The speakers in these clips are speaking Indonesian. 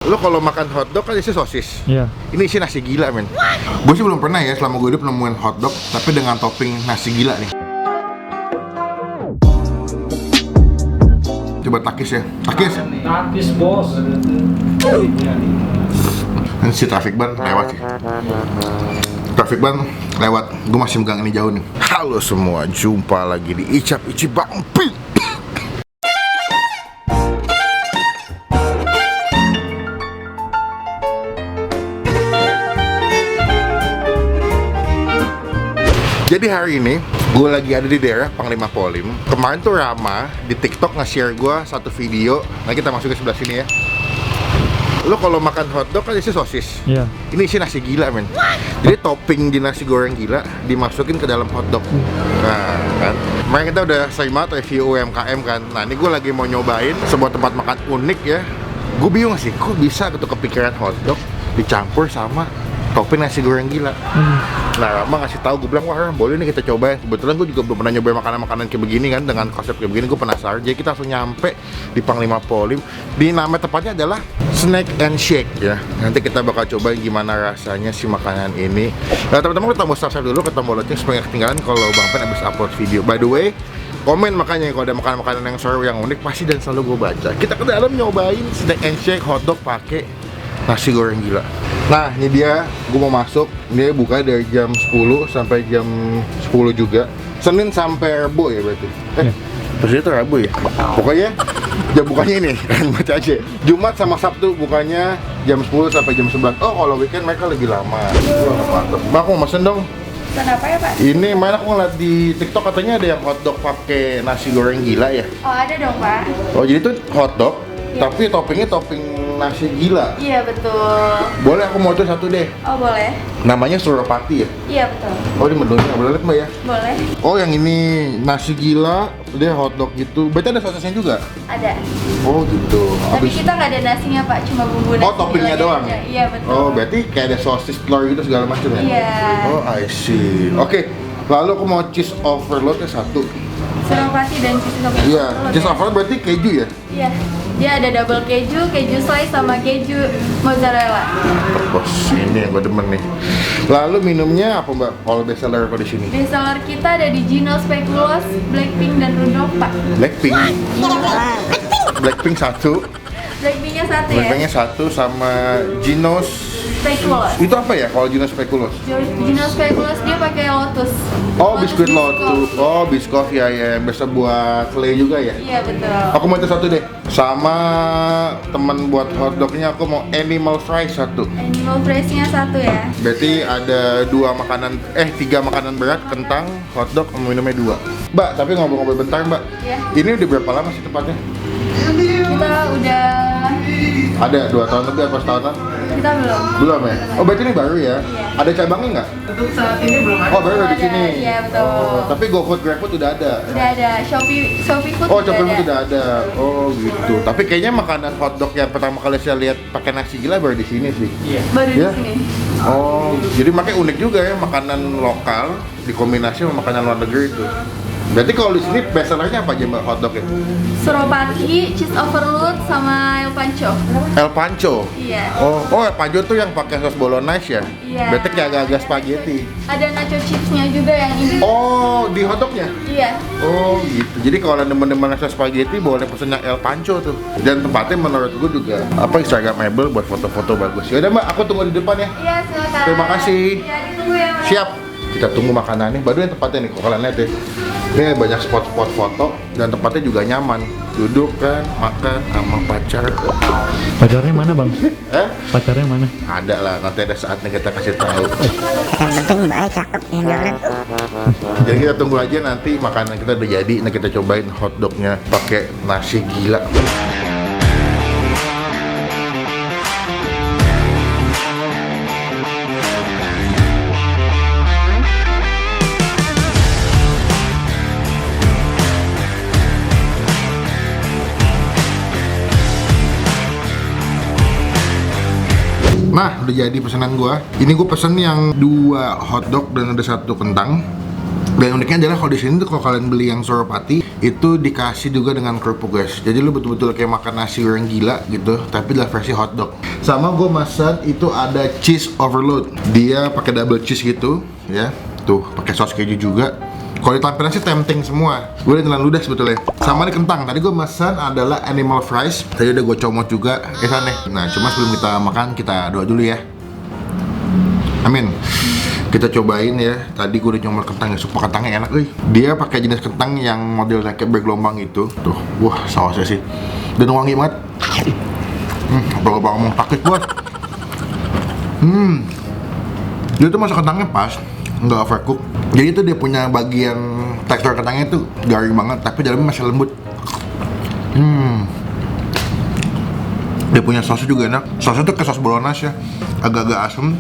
Lo kalau makan hotdog kan isi sosis. Iya. Ini isi nasi gila, men. Gue sih belum pernah ya selama gue hidup nemuin hotdog tapi dengan topping nasi gila nih. Coba takis ya. Takis. Takis, bos. Ini si traffic ban lewat sih. Traffic ban lewat. Gue masih megang ini jauh nih. Halo semua, jumpa lagi di Icap Ici Bang Pi. Jadi hari ini gue lagi ada di daerah Panglima Polim. Kemarin tuh Rama di TikTok nge-share gue satu video. Nah kita masuk ke sebelah sini ya. Lo kalau makan hotdog kan isi sosis. Iya. Ini isi nasi gila, men. Jadi topping di nasi goreng gila dimasukin ke dalam hotdog. Nah kan, kemarin kita udah sering banget review UMKM kan. Nah ini gue lagi mau nyobain sebuah tempat makan unik ya. Gue bingung sih, kok bisa gitu kepikiran hotdog dicampur sama topping nasi goreng gila. Nah, Rama ngasih tahu, gue bilang, wah boleh nih kita coba. Kebetulan gue juga belum pernah nyobain makanan-makanan kayak begini kan, dengan konsep kayak begini gue penasaran. Jadi kita langsung nyampe di Panglima Polim. Di nama tepatnya adalah Snack and Shake ya. Nanti kita bakal cobain gimana rasanya si makanan ini. Nah teman-teman, kita mau subscribe dulu, kita mau lonceng supaya nggak ketinggalan kalau Bang Pen habis upload video. By the way, komen makanya kalau ada makanan-makanan yang seru, yang unik, pasti dan selalu gue baca. Kita ke dalam nyobain Snack and Shake hotdog pakai nasi goreng gila. Nah ini dia, gue mau masuk. Dia buka dari jam 10 sampai jam 10 juga. Senin sampai Rabu ya berarti. Terus itu Rabu ya. Pokoknya jam bukanya ini, baca aja. Jumat sama Sabtu bukanya jam 10 sampai jam 11. Oh kalau weekend mereka lebih lama. Wah mantep. Bang, aku mau mesen dong. Pesan apa ya Pak? Ini main aku ngeliat di TikTok katanya ada yang hotdog pakai nasi goreng gila ya. Oh ada dong Pak. Oh jadi itu hotdog, Iya. tapi toppingnya topping nasi gila. Iya betul. Boleh aku mau itu satu deh. Oh boleh. Namanya Suropati ya? Iya betul. Oh ini menunya, boleh lihat mbak ya? Boleh. Oh yang ini nasi gila, dia hotdog gitu. Berarti ada sosisnya juga? Ada. Oh gitu. Tapi kita nggak ada nasinya Pak, cuma bumbu nasi. Oh toppingnya gilanya doang? aja. Iya betul. Oh berarti kayak ada sosis telur gitu segala macam ya? Iya. Oh I see. Oke, lalu aku mau cheese overloadnya satu. Suropati dan cheese overload. Iya, cheese overload berarti keju ya? Iya. Dia ada double keju, keju slice sama keju mozzarella. Bos, ini yang gue demen nih. Lalu minumnya apa mbak? Kalau best seller apa di sini? Best seller kita ada di Gino Speculoos, Blackpink dan Rudolph Pak. Blackpink. Blackpink satu. Blackpinknya satu ya. Blackpinknya satu sama Gino's. Speculoos. Itu apa ya kalau Gino's Speculoos? Gino Speculoos dia pakai lotus. Oh, biskuit biscoff. lotus. Oh, biscoff ya, yang biasa buat clay juga ya. Iya betul. Aku mau itu satu deh. Sama teman buat hotdognya aku mau animal fries satu. Animal fries-nya satu ya. Berarti ada tiga makanan berat, kentang, hotdog, sama minumnya dua. Mbak, tapi ngobrol-ngobrol bentar mbak. Iya. Ini udah berapa lama sih tempatnya? Kita udah Ada 2 tahun lebih apa setahunan? kita belum. Belum ya? Oh berarti ini baru ya? Iya. Ada cabangnya nggak? Untuk saat ini belum ada. Oh baru di Ada, sini? iya, betul. Oh, tapi GoFood, GrabFood udah ada? Udah ada Shopee Food. Oh, udah Shopee udah ada. Oh, gitu. Tapi kayaknya makanan hotdog yang pertama kali saya lihat pakai nasi gila baru di sini sih. Iya. Baru Ya? di sini. Oh, jadi makanya unik juga ya makanan lokal dikombinasi sama makanan luar negeri itu. Berarti kalau di sini best sellernya apa aja mbak hotdognya? Suropati, cheese overload sama El Pancho. El Pancho. Iya. Oh El Pancho tuh yang pakai sos bolognese ya? Iya. Berarti kayak agak-agak spaghetti. Ada nacho chipsnya juga yang ini. Oh, di hotdognya? Iya. Oh gitu. Jadi kalau teman-teman rasa spaghetti boleh pesennya El Pancho tuh. Dan tempatnya menurut gue juga Instagramable buat foto-foto bagus. Yaudah mbak, aku tunggu di depan ya. Iya silakan. Terima kasih. Iya ditunggu ya Mas. Siap. Kita tunggu makanannya. Baru yang tempatnya nih, kalau kalian lihat deh. Ini banyak spot-spot foto dan tempatnya juga nyaman. Duduk kan, makan sama pacar. Pacarnya mana bang? Pacarnya mana? Ada lah, nanti ada saatnya kita kasih tahu. Yang penting mbaknya cakep ya jualan. Jadi kita tunggu aja nanti makanan kita udah jadi. Nah kita cobain hotdognya pakai nasi gila. Nah, udah jadi pesanan gua. Ini gua pesen yang 2 hotdog dan ada 1 kentang. Dan uniknya adalah kalau di sini tuh kalau kalian beli yang Suropati itu dikasih juga dengan kerupuk guys. Jadi lu betul-betul kayak makan nasi goreng gila gitu, tapi dalam versi hotdog. Sama gue pesan itu ada cheese overload. Dia pakai double cheese gitu, ya. Tuh pakai saus keju juga. Kalau di tampilan sih tempting semua. Gue udah telan ludah sebetulnya. Sama nih kentang. Tadi gue pesan adalah animal fries. Tadi udah gue comot juga. Nih. Nah, cuma sebelum kita makan kita doa dulu ya. Amin. Kita cobain ya. Tadi gue udah nyomot kentang ya, sup kentangnya enak, Dia pakai jenis kentang yang modelnya kayak bergelombang itu. Tuh, wah sausnya sih. Dan wangi banget. Kalau ngomong takut buat. Dia tuh masak kentangnya pas, nggak overcook. Jadi itu dia punya bagian tekstur kentangnya tuh garing banget, tapi dalamnya masih lembut. Dia punya sausnya juga enak. Sausnya tuh kayak saus bolognese ya, agak-agak asam,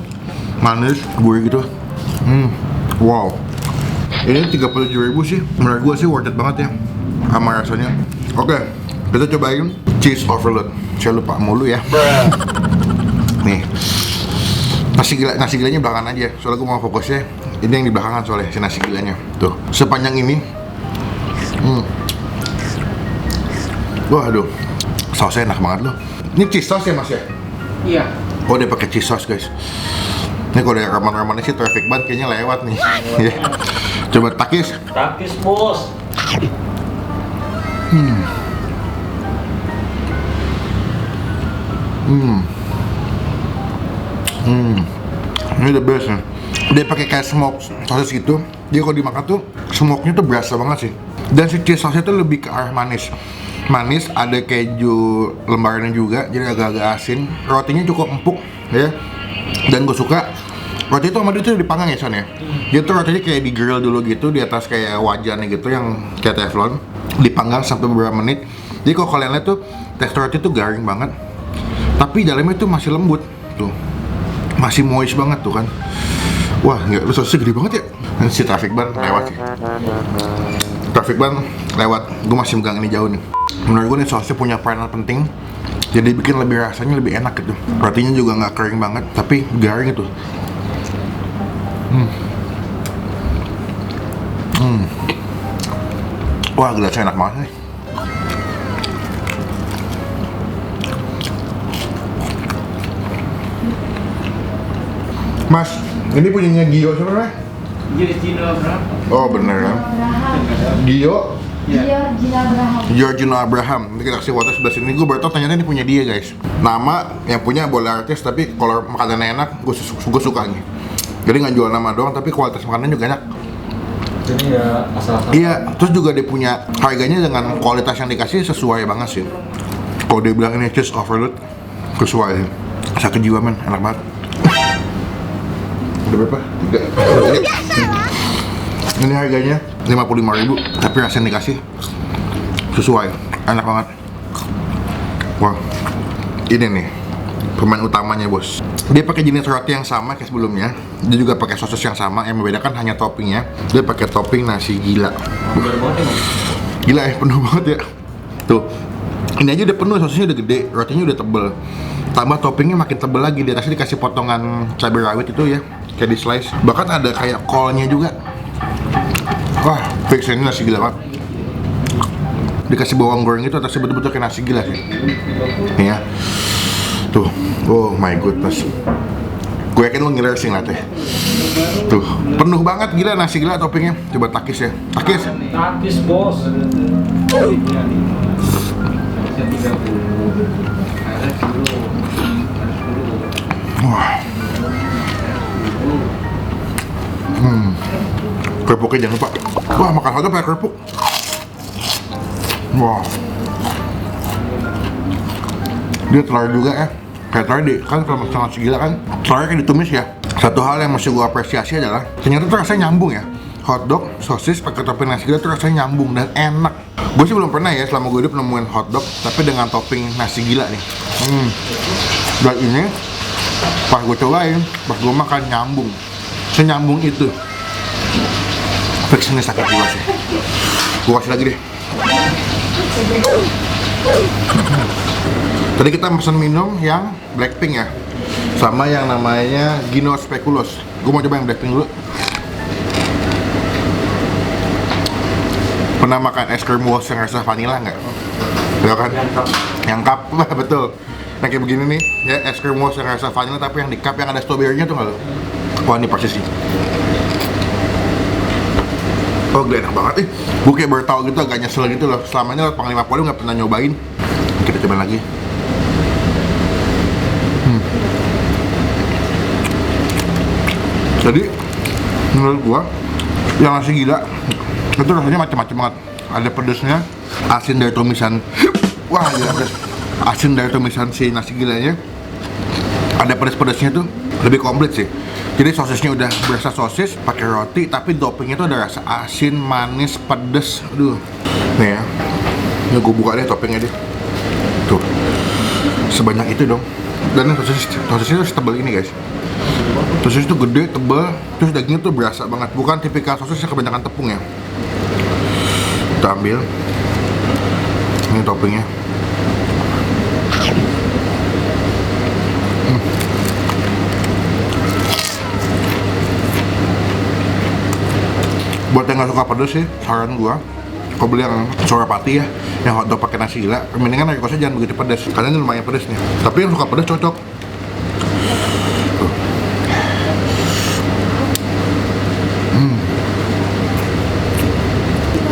manis, gurih gitu. Wow. Ini 37.000 sih. Menurut gue sih worth it banget ya sama rasanya. Oke, kita cobain cheese overload. Saya lupa mulu ya. Nih. Nasi gilanya belakangan aja. Soalnya gue mau fokusnya ini yang di belakangan soalnya si nasi gilanya. Tuh, sepanjang ini. Wah, aduh. Sausnya enak banget loh. Ini cheese sauce ya, Mas ya? Iya. Oh, dia pakai cheese sauce, guys. Ini kalau dari rekaman-rekamannya sih traffic ban kayaknya lewat nih. Coba takis. Takis bos. Ini the best nih. Dia pakai kayak smoke sosis gitu. Dia kalau dimakan tuh smoke-nya tuh berasa banget sih. Dan si cheese sauce itu lebih ke arah manis. Manis, ada keju lembarannya juga, jadi agak-agak asin. Rotinya cukup empuk ya. Dan gue suka roti itu sama dia tuh dipanggang ya Son ya. Dia tuh rotinya kayak di grill dulu gitu di atas kayak wajannya gitu yang kayak teflon, dipanggang sampai beberapa menit. Jadi kalau kalian lihat tuh tekstur roti tuh garing banget, tapi dalamnya tuh masih lembut tuh, masih moist banget tuh kan. Wah nggak, lu sosisnya gede banget ya. Ini si traffic ban lewat sih. Traffic ban lewat, gue masih megang ini jauh nih. Menurut gue nih sosisnya punya peranan penting. Jadi bikin lebih rasanya lebih enak gitu. Rotinya juga nggak kering banget, tapi garing gitu. Wah, gelasnya enak banget nih. Mas, ini punyanya Gio siapa namanya? Gino Abraham. Oh bener kan? Gio Giorgino Abraham. Nanti kita kasih foto sebelah sini. Gue baru tau ternyata ini punya dia guys. Nama yang punya boleh artis, tapi kalau makanannya enak, gue suka nih. Jadi nggak jual nama doang, tapi kualitas makanannya juga enak. Jadi ya asal-asal. Iya, terus juga dia punya harganya dengan kualitas yang dikasih sesuai banget sih. Kalau dia bilang ini cheese overload, sesuai. Sakit jiwa men, enak banget. Udah berapa? 3. Ini harganya 55.000, tapi rasanya dikasih sesuai, enak banget. Wah, ini nih pemain utamanya bos. Dia pakai jenis roti yang sama kayak sebelumnya. Dia juga pakai sosis yang sama. Yang membedakan hanya toppingnya. Dia pakai topping nasi gila. Gila ya, penuh banget ya. Tuh, ini aja udah penuh, sosisnya udah gede, rotinya udah tebel. Tambah toppingnya makin tebel lagi. Di atasnya dikasih potongan cabai rawit itu ya, kayak di slice. Bahkan ada kayak kolnya juga. Wah, fix ini nasi gila banget. Dikasih bawang goreng itu atasnya betul-betul kayak nasi gila sih. Nih ya. Tuh, oh my goodness. Gue yakin lo ngiler sih ngeliatnya. Tuh, penuh banget gila nasi gila toppingnya. Coba takis ya. Takis. Takis bos. Wah. Kerupuknya jangan lupa. Wah, makan hotdog pakai kerupuk. Wow. Dia telur juga ya. Kayak tadi kan kalau makan nasi gila kan telurnya kayak ditumis ya. Satu hal yang masih gue apresiasi adalah ternyata tuh rasanya nyambung ya. Hotdog, sosis pakai topping nasi gila tuh rasanya nyambung dan enak. Gue sih belum pernah ya selama gue hidup nemuin hotdog tapi dengan topping nasi gila nih. Dan ini pas gue cobain, pas gue makan nyambung. Senyambung itu. Fix ini sakit jiwa sih. Gue kasih lagi deh. Tadi kita pesan minum yang Blackpink ya, sama yang namanya Gino Speculoos. Gue mau coba yang Blackpink dulu. Pernah makan es krim walls yang rasa vanilla nggak? Ya kan? Yang cup, betul. Nah kayak begini nih, ya es krim walls yang rasa vanilla tapi yang di cup yang ada strawberry-nya tuh nggak lo? Wah ini persis sih. Oh gak enak banget. Gue kayak baru tau gitu, agak nyesel gitu loh. Selama ini Panglima Polim nggak pernah nyobain. Kita coba lagi. Jadi menurut gua yang nasi gila itu rasanya macam-macam banget. Ada pedesnya, asin dari tumisan. Wah gila pedes. Asin dari tumisan si nasi gilanya. Ada pedes-pedesnya tuh lebih komplit sih. Jadi sosisnya udah berasa sosis pakai roti, tapi toppingnya tuh ada rasa asin, manis, pedes. Aduh. Nih ya. Ini gua buka deh toppingnya deh. Tuh. Sebanyak itu dong. Dan sosisnya tuh setebal ini guys. Sosis itu gede, tebal, terus dagingnya tuh berasa banget. Bukan tipikal sosis yang kebanyakan tepung ya. Kita ambil. Ini toppingnya. Buat yang nggak suka pedas sih, saran gua kalau beli yang Surapati ya, yang hotdog pakai nasi gila, mendingan narikosnya jangan begitu pedas, karena ini lumayan pedas nih. Tapi yang suka pedas cocok.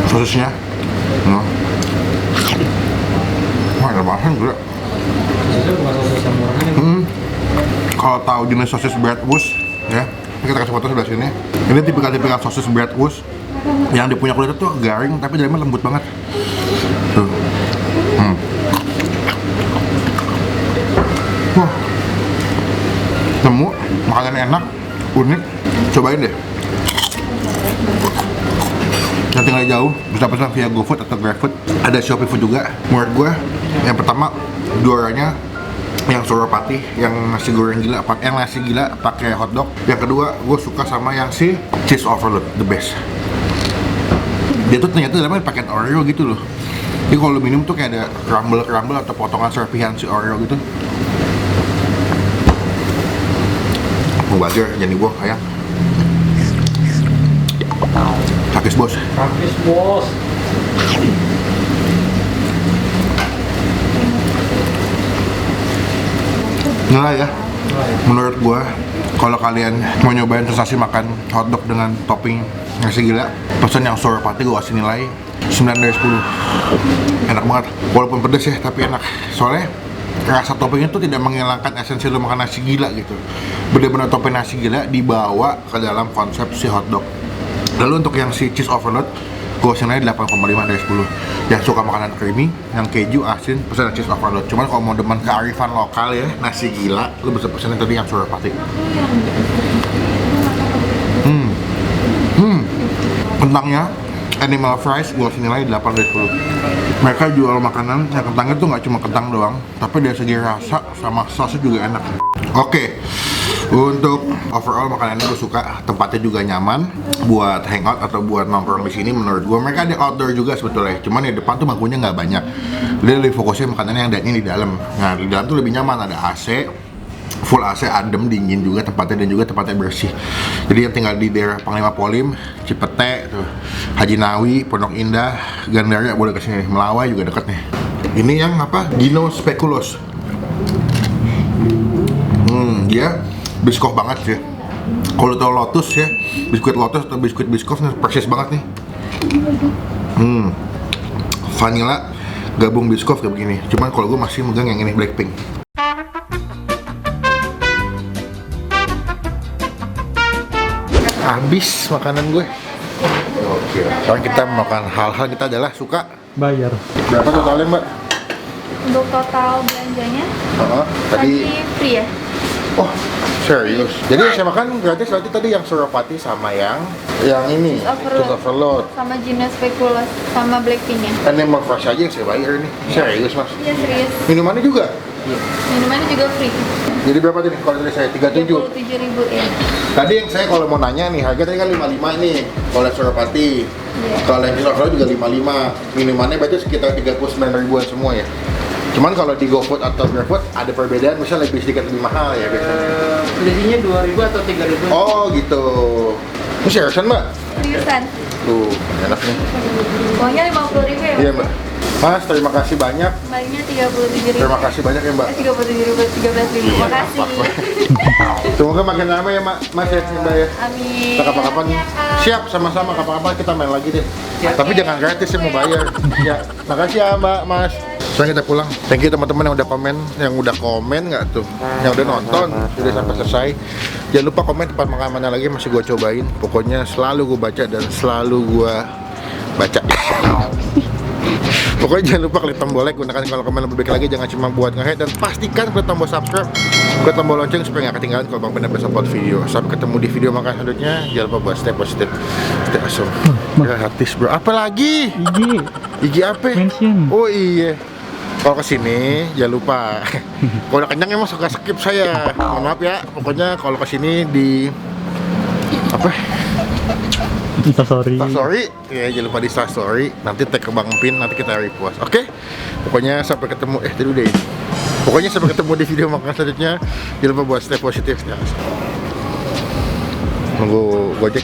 Sosisnya, wah enak banget gila. Sosisnya bukan sosis yang murah ini. Kalau tahu jenis sosis bratwurst ya, kita kasih foto sebelah sini. Ini tipikal sosis bratwurst yang dia punya kulitnya tuh garing tapi dalamnya lembut banget. Tuh. Wah. Nemu makanan enak, unik. Cobain deh. Yang tinggal jauh bisa pesan via GoFood atau GrabFood. Ada Shopee Food juga. Menurut gue yang pertama juaranya yang Surapati, yang nasi goreng gila, yang nasi gila pakai hotdog. Yang kedua gue suka sama yang si cheese overload, the best. Dia tuh ternyata dalamnya pakai Oreo gitu loh. Jadi kalau lu minum tuh kayak ada crumble atau potongan serpihan si Oreo gitu. Mau buzzer jadi gue kayak Takis bos. Takis bos. Nilai ya. Menurut gua, kalau kalian mau nyobain sensasi makan hotdog dengan topping nasi gila, pesen yang Surapati gua kasih nilai 9 dari 10. Enak banget. Walaupun pedes ya, tapi enak. Soalnya rasa toppingnya tuh tidak menghilangkan esensi lu makan nasi gila gitu. Bener-bener topping nasi gila dibawa ke dalam konsep si hotdog. Lalu untuk yang si cheese overload, gue kasih nilai 8,5 dari 10. Yang suka makanan creamy, yang keju, asin, pesan cheese overload. Cuman kalau mau demen kearifan lokal ya, nasi gila, lu bisa pesan yang tadi yang Surapati. Kentangnya, animal fries, gue kasih nilai 8 dari 10. Mereka jual makanan, yang kentangnya tuh nggak cuma kentang doang, tapi dari segi rasa sama sausnya juga enak. Oke. Untuk overall makanannya gue suka, tempatnya juga nyaman buat hangout atau buat nongkrong di sini. Menurut gue mereka ada outdoor juga sebetulnya, cuman di depan tuh bangkunya nggak banyak. Dia lebih fokusnya makanannya yang dining di dalam. Nah di dalam tuh lebih nyaman, ada AC, full AC, adem, dingin juga tempatnya dan juga tempatnya bersih. Jadi yang tinggal di daerah Panglima Polim, Cipete, tuh, Haji Nawi, Pondok Indah, Gandaria boleh kesini, Melawai juga deket nih. Ini yang apa? Dino Speculoos. Dia biskof banget sih. Kalau tau Lotus ya, biskuit Lotus atau biskuit biskof persis banget nih. Vanilla gabung biskof kayak begini. Cuman kalau gue masih megang yang ini Blackpink. Habis makanan gue. Oke. Sekarang kita makan hal-hal kita adalah suka Bayar. berapa totalnya mbak? Untuk total belanjanya Tadi free ya? oh serius. Jadi yang saya makan gratis berarti tadi yang Surapati sama yang ini cheese overload Sama Gino Speculoos sama Blackpink-nya. Animal fresh aja yang saya bayar nih. Serius mas. Iya serius. Minumannya juga. Minumannya juga free. Jadi berapa tadi kalau dari saya 37. 37.000 ya. Tadi yang saya kalau mau nanya nih harga tadi kan 55 nih kalau yang Surapati. Kalau yang cheese overload juga 55. Minumannya berarti sekitar 39 ribuan semua ya. Cuman kalau di GoFood atau GrabFood ada perbedaan, misalnya lebih sedikit lebih mahal ya biasanya. Selisihnya 2.000 atau 3.000. Oh gitu. Ini seriusan mbak? Seriusan. Tuh, enak nih. Uangnya 50.000 ya? Iya mbak. Mas, terima kasih banyak. Kembalinya 37.000. Terima kasih banyak ya mbak. 37.000, 13.000. Makasih. Semoga makin lama ya mas ya mbak ya. Amin. Kita kapan-kapan Ya, Kak. siap sama-sama kapan-kapan kita main lagi deh. Tapi jangan gratis ya, mau bayar. Ya, makasih ya mbak, mas. Sekarang kita pulang. Thank you teman-teman yang udah komen nggak tuh, yang udah nonton, udah sampai selesai. Jangan lupa komen tempat makan mana lagi masih gua cobain. Pokoknya selalu gua baca dan selalu gua baca. Pokoknya jangan lupa klik tombol like, gunakan kalau komen lebih baik lagi, jangan cuma buat nge-hate, dan pastikan klik tombol subscribe, klik tombol lonceng supaya nggak ketinggalan kalau Bang Pen upload upload video. Sampai ketemu di video makan selanjutnya. Jangan lupa buat stay positif, stay awesome. Gratis bro. Apa lagi? IG apa? Mention. Oh iya. Kalau kesini jangan lupa. Kalau udah kenyang emang suka skip saya. Mohon maaf ya. Pokoknya kalau kesini di apa? Instastory. Story, ya jangan lupa di story. Nanti tag ke Bang Pin, nanti kita repost. Oke? Pokoknya sampai ketemu. Tadi udah ini. Pokoknya sampai ketemu di video makan selanjutnya. Jangan lupa buat stay positif ya. Nunggu Gojek.